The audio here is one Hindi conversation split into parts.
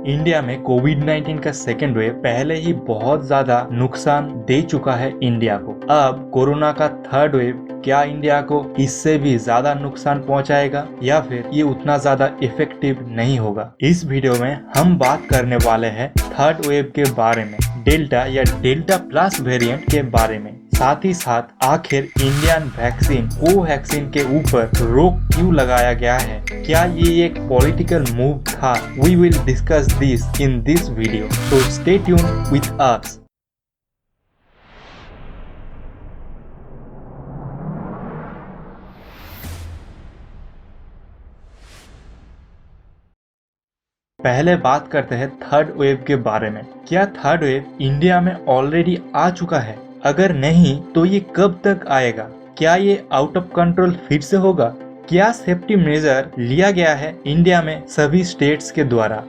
इंडिया में कोविड-19 का सेकेंड वेव पहले ही बहुत ज्यादा नुकसान दे चुका है इंडिया को। अब कोरोना का थर्ड वेव क्या इंडिया को इससे भी ज्यादा नुकसान पहुंचाएगा या फिर ये उतना ज्यादा इफेक्टिव नहीं होगा। इस वीडियो में हम बात करने वाले हैं थर्ड वेव के बारे में, डेल्टा या डेल्टा प्लस वेरिएंट के बारे में। साथ ही साथ आखिर इंडियन वैक्सीन कोवैक्सीन के ऊपर रोक क्यों लगाया गया है, क्या ये एक पॉलिटिकल मूव था? We will discuss this in this video, so stay tune with us. पहले बात करते हैं थर्ड वेव के बारे में। क्या थर्ड वेव इंडिया में ऑलरेडी आ चुका है? अगर नहीं तो ये कब तक आएगा? क्या ये आउट ऑफ कंट्रोल फिर से होगा? क्या सेफ्टी मेजर लिया गया है इंडिया में सभी स्टेट्स के द्वारा?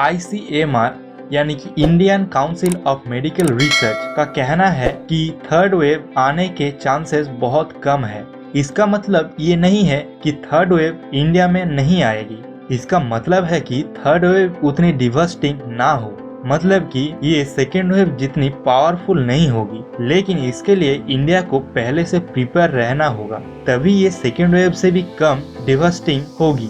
ICMR यानी कि Indian council of medical research का कहना है कि थर्ड वेव आने के चांसेस बहुत कम है। इसका मतलब ये नहीं है कि थर्ड वेव इंडिया में नहीं आएगी। इसका मतलब है कि थर्ड वेव उतनी डिवास्टिंग ना हो, मतलब कि ये सेकेंड वेव जितनी पावरफुल नहीं होगी। लेकिन इसके लिए इंडिया को पहले से प्रिपेयर रहना होगा, तभी ये सेकेंड वेव से भी कम डिवास्टिंग होगी।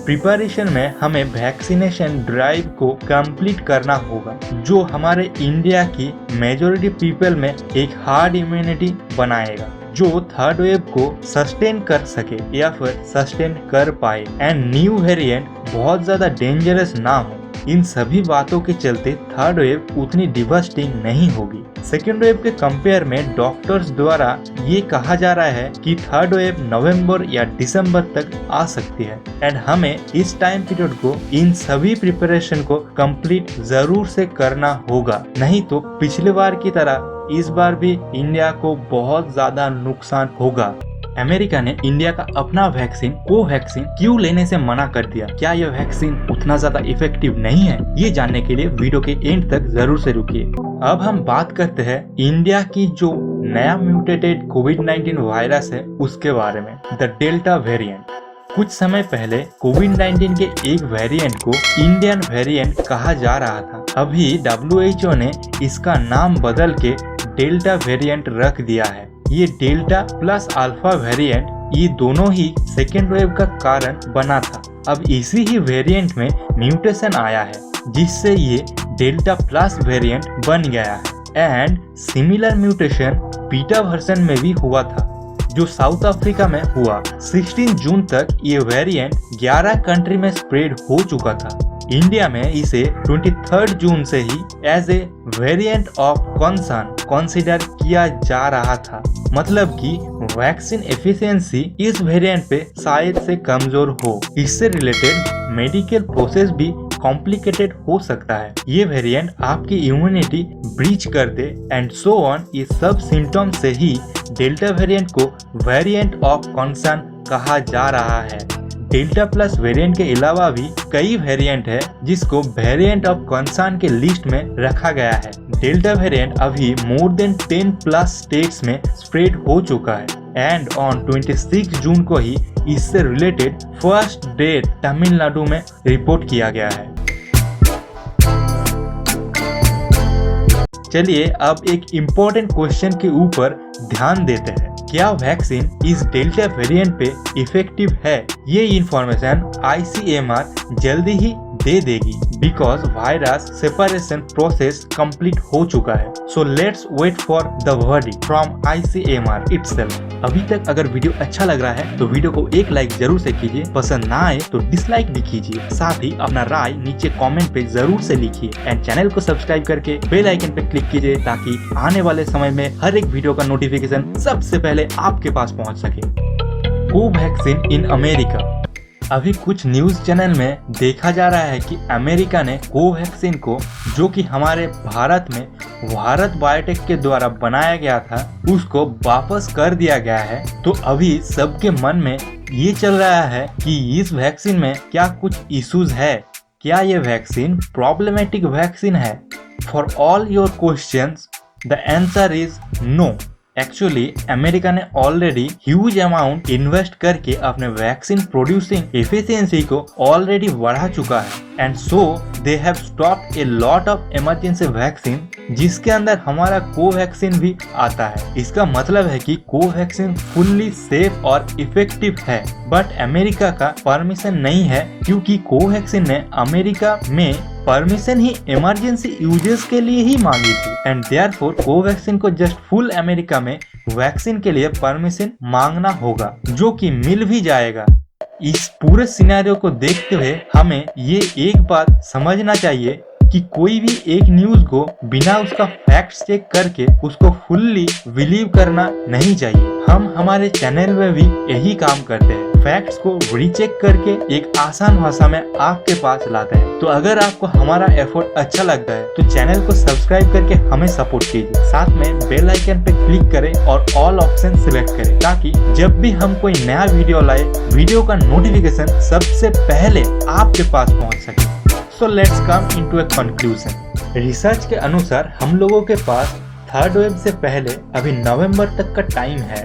प्रिपरेशन में हमें वैक्सीनेशन ड्राइव को कंप्लीट करना होगा, जो हमारे इंडिया की मेजॉरिटी पीपल में एक हार्ड इम्यूनिटी बनाएगा, जो थर्ड वेव को सस्टेन कर सके या फिर सस्टेन कर पाए एंड न्यू वेरिएंट बहुत ज्यादा डेंजरस ना हो। इन सभी बातों के चलते थर्ड वेव उतनी डिवास्टिंग नहीं होगी। सेकेंड वेव के कंपेयर में डॉक्टर्स द्वारा ये कहा जा रहा है कि थर्ड वेव नवंबर या दिसंबर तक आ सकती है एंड हमें इस टाइम पीरियड को इन सभी प्रिपरेशन को कंप्लीट जरूर से करना होगा, नहीं तो पिछले बार की तरह इस बार भी इंडिया को बहुत ज्यादा नुकसान होगा। अमेरिका ने इंडिया का अपना वैक्सीन कोवैक्सीन क्यों लेने से मना कर दिया? क्या यह वैक्सीन उतना ज्यादा इफेक्टिव नहीं है? ये जानने के लिए वीडियो के एंड तक जरूर से रुकिए। अब हम बात करते हैं इंडिया की जो नया म्यूटेटेड कोविड-19 वायरस है उसके बारे में, द डेल्टा वेरिएंट। कुछ समय पहले कोविड-19 के एक वेरिएंट को इंडियन वेरिएंट कहा जा रहा था। अभी WHO ने इसका नाम बदल के डेल्टा वेरिएंट रख दिया है। ये डेल्टा प्लस अल्फा वेरिएंट ये दोनों ही सेकेंड वेव का कारण बना था। अब इसी ही वेरिएंट में म्यूटेशन आया है, जिससे ये डेल्टा प्लस वेरिएंट बन गया है। And similar mutation beta version में भी हुआ था, जो साउथ अफ्रीका में हुआ। 16 जून तक ये वेरिएंट 11 कंट्री में स्प्रेड हो चुका था। इंडिया में इसे 23 जून से ही as a variant of concern consider किया जा रहा था, मतलब कि वैक्सीन एफिशिएंसी इस वेरिएंट पे शायद से कमजोर हो। इससे रिलेटेड मेडिकल प्रोसेस भी कॉम्प्लिकेटेड हो सकता है। ये वेरिएंट आपकी इम्यूनिटी ब्रीच कर दे एंड सो ऑन। ये सब सिम्टम से ही डेल्टा वेरिएंट को वेरिएंट ऑफ कंसर्न कहा जा रहा है। डेल्टा प्लस वेरिएंट के अलावा भी कई वेरिएंट है जिसको वेरिएंट ऑफ कंसर्न के लिस्ट में रखा गया है। डेल्टा वेरिएंट अभी मोर देन 10 प्लस स्टेट्स में स्प्रेड हो चुका है एंड ऑन 26 जून को ही इससे रिलेटेड फर्स्ट डेथ तमिलनाडु में रिपोर्ट किया गया है। चलिए अब एक इम्पोर्टेंट क्वेश्चन के ऊपर ध्यान देते हैं। क्या वैक्सीन इस डेल्टा वेरिएंट पे इफेक्टिव है? ये इंफॉर्मेशन ICMR जल्दी ही दे देगी, because virus separation process complete हो चुका है। So let's wait for the verdict from ICMR itself. अभी तक अगर वीडियो अच्छा लग रहा है तो वीडियो को एक लाइक जरूर से कीजिए, पसंद ना आए तो डिसलाइक भी कीजिए। साथ ही अपना राय नीचे कमेंट पे जरूर से लिखिए एंड चैनल को सब्सक्राइब करके बेल आइकन पे क्लिक कीजिए, ताकि आने वाले समय में हर एक वीडियो का नोटिफिकेशन सबसे पहले आपके पास पहुंच सके। Covaxin in America. अभी कुछ न्यूज चैनल में देखा जा रहा है कि अमेरिका ने कोवैक्सीन को, जो कि हमारे भारत में भारत बायोटेक के द्वारा बनाया गया था, उसको वापस कर दिया गया है। तो अभी सबके मन में ये चल रहा है कि इस वैक्सीन में क्या कुछ इश्यूज है, क्या ये वैक्सीन प्रॉब्लमेटिक वैक्सीन है? For all your questions the answer is no. Actually America ने ऑलरेडी ह्यूज अमाउंट इन्वेस्ट करके अपने वैक्सीन प्रोड्यूसिंग एफिशिएंसी को ऑलरेडी बढ़ा चुका है and so they have stopped a lot of emergency vaccine जिसके अंदर हमारा कोवैक्सीन भी आता है। इसका मतलब है कि कोवैक्सीन फुल्ली सेफ और इफेक्टिव है, बट अमेरिका का परमिशन नहीं है क्योंकि कोवैक्सीन ने अमेरिका में परमिशन ही इमरजेंसी यूजेस के लिए ही मांगी थी एंड देयरफॉर कोवैक्सीन को जस्ट फुल अमेरिका में वैक्सीन के लिए परमिशन मांगना होगा, जो कि मिल भी जाएगा। इस पूरे सिनेरियो को देखते हुए हमें ये एक बात समझना चाहिए कि कोई भी एक न्यूज को बिना उसका फैक्ट चेक करके उसको फुल्ली बिलीव करना नहीं चाहिए। हम हमारे चैनल में भी यही काम करते हैं, फैक्ट्स को रीचेक करके एक आसान भाषा में आपके पास लाते हैं। तो अगर आपको हमारा एफर्ट अच्छा लगता है तो चैनल को सब्सक्राइब करके हमें सपोर्ट कीजिए, साथ में बेल आइकन पे क्लिक करें और ऑल ऑप्शन सिलेक्ट करें ताकि जब भी हम कोई नया वीडियो लाए वीडियो का नोटिफिकेशन सबसे पहले आपके पास पहुंच सके। So let's come into a conclusion. Research के अनुसार हम लोगों के पास थर्ड वेव से पहले अभी नवंबर तक का टाइम है।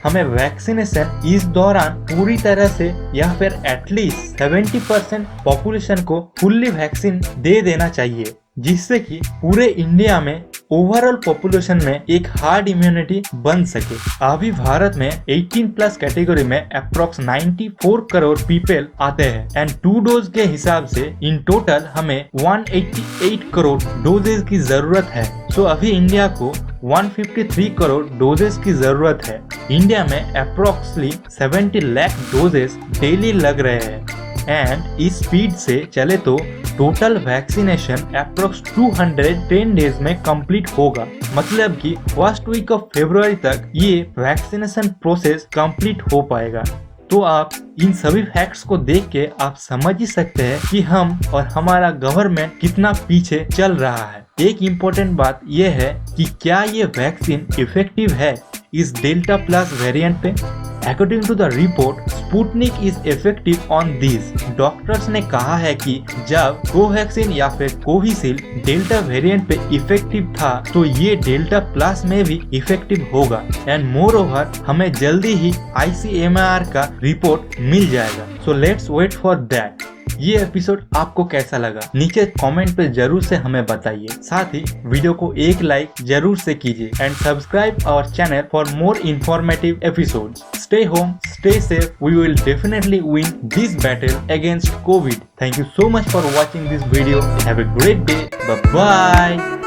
हमें वैक्सीनेशन इस दौरान पूरी तरह से या फिर एटलीस्ट 70% पॉपुलेशन को फुल्ली वैक्सीन दे देना चाहिए, जिससे कि पूरे इंडिया में ओवरऑल पॉपुलेशन में एक हार्ड इम्यूनिटी बन सके। अभी भारत में 18+ कैटेगरी में अप्रोक्स 94 करोड़ पीपल आते हैं एंड 2 डोज के हिसाब से इन टोटल हमें 188 करोड़ डोजेज की जरूरत है। अभी इंडिया को 153 करोड़ डोजेस की जरूरत है। इंडिया में अप्रोक्सली 70 लाख डोजेस डेली लग रहे हैं एंड इस स्पीड से चले तो टोटल वैक्सीनेशन अप्रोक्स 210 डेज में कंप्लीट होगा। मतलब कि फर्स्ट वीक ऑफ फरवरी तक ये वैक्सीनेशन प्रोसेस कंप्लीट हो पाएगा। तो आप इन सभी फैक्ट्स को देख के आप समझ ही सकते हैं कि हम और हमारा गवर्नमेंट कितना पीछे चल रहा है। एक इम्पोर्टेंट बात यह है कि क्या ये वैक्सीन इफेक्टिव है इस डेल्टा प्लस वेरिएंट पे। According to the report Sputnik is effective on this. Doctors ने कहा है कि जब कोवैक्सीन या फिर कोविशील्ड डेल्टा वेरिएंट पे इफेक्टिव था तो ये डेल्टा प्लस में भी इफेक्टिव होगा एंड मोर ओवर हमें जल्दी ही ICMR का रिपोर्ट मिल जाएगा। So let's wait for that. ये एपिसोड आपको कैसा लगा नीचे कमेंट पे जरूर से हमें बताइए, साथ ही वीडियो को एक लाइक जरूर से कीजिए and subscribe our channel for more informative episodes. Stay home, stay safe. We will definitely win this battle against COVID. Thank you so much for watching this video. Have a great day. Bye bye.